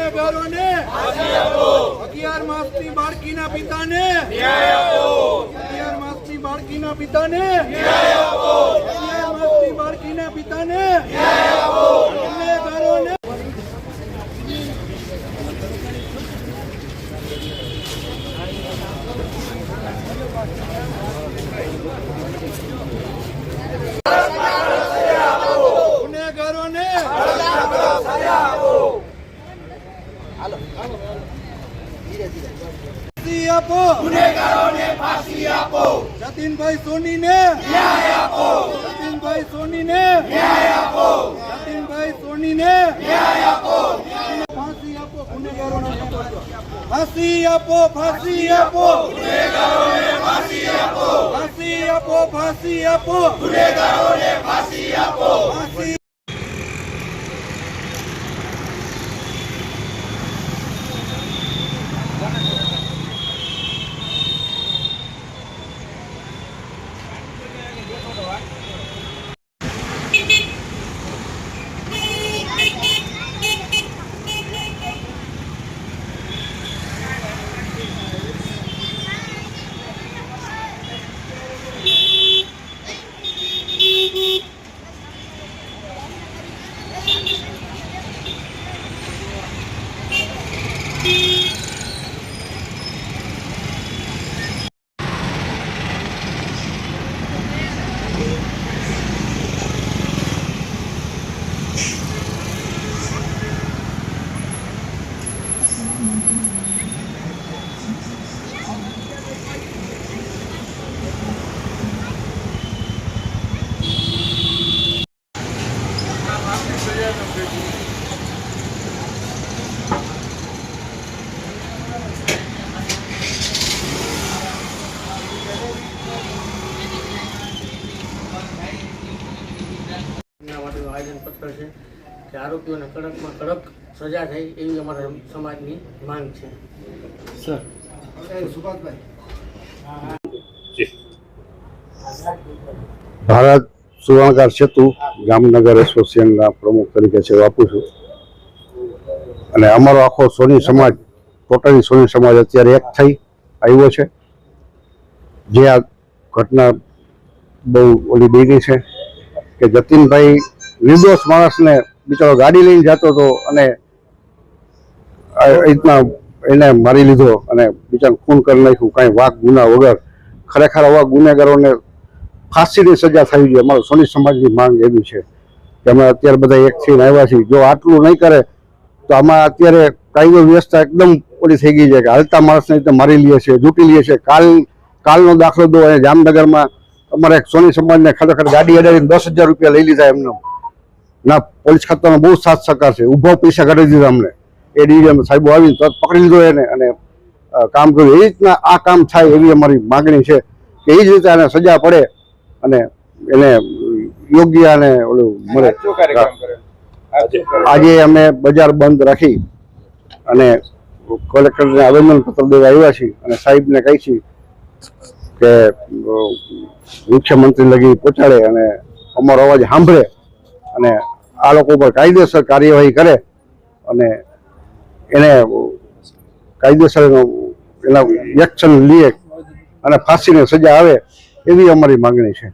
ગુનેગારોને 11 માસની બાળકીના પિતાને 11 માસની બાળકીના પિતાને 11 માસની બાળકીના પિતાને ગુનેગારોને फांसी आपो जतीनभाई सोनी ने न्याय आपो जतीनभाई सोनी ने न्याय आपो जतीनभाई सोनी ने न्याय आपो फांसी आपो गुनेगारों ने फांसी आपो फांसी आपो गुनेगारों ने फांसी आपो फांसी आपो फांसी आपो गुनेगारों ने फांसी आपो फांसी આવેદનપત્ર છે કે આરોપીઓને કડકમાં કડક સજા થાય એવી અમારા સમાજની માંગ છે. સર ભારત સુવર્ણકાર સેતુ જામનગર એસોસિએશનના પ્રમુખ તરીકે સેવા આપું છું અને અમારો આખો સોની સમાજ ટોટલી સોની સમાજ અત્યારે એક થઈ આવ્યો છે. જે આ ઘટના બહુ ઓલી બીજી છે કે જતીનભાઈ નિર્દોષ માણસને બિચારો ગાડી લઈને જતો હતો અને રીતના એને મારી લીધો અને બિચારાને ખૂન કરી નાખ્યું કાંઈ વાક ગુના વગર. ખરેખર આવા ગુનેગારોને ફાંસીની સજા થવી જોઈએ. અમારો સોની સમાજની માંગ એવી છે કે અમે અત્યારે બધા એક થઈને આવ્યા છીએ. જો આટલું નહીં કરે તો આમાં અત્યારે કાયદો વ્યવસ્થા એકદમ ઓલી થઈ ગઈ છે કે હાલતા માણસને રીતે મારી લે છે, લૂંટી લે છે. કાલનો દાખલો દો, અહીંયા જામનગરમાં અમારે સોની સમાજને ખરેખર ગાડી અડાડીને 10,000 રૂપિયા લઈ લીધા એમને. ના, પોલીસ ખાતાનો બહુ સાથ સહકાર છે. ઊભો પૈસા કાઢી દીધા અમને. એ ડીવીએમ સાહેબો આવીને તરત પકડી લીધો એને અને કામ કર્યું. એ રીતના આ કામ થાય એવી અમારી માગણી છે કે એ જ રીતે એને સજા પડે અને એને યોગ્ય અને ઓલું મળે. આજે અમે બજાર બંધ રાખી અને કલેક્ટરને આવેદનપત્ર દેવા આવ્યા છીએ અને સાહેબને કહી છીએ કે મુખ્યમંત્રી લગી પહોંચાડે અને અમારો અવાજ સાંભળે અને આ લોકો ઉપર કાયદેસર કાર્યવાહી કરે અને એને કાયદેસર એના એક્શન લે અને ફાંસીની સજા આવે એવી અમારી માગણી છે.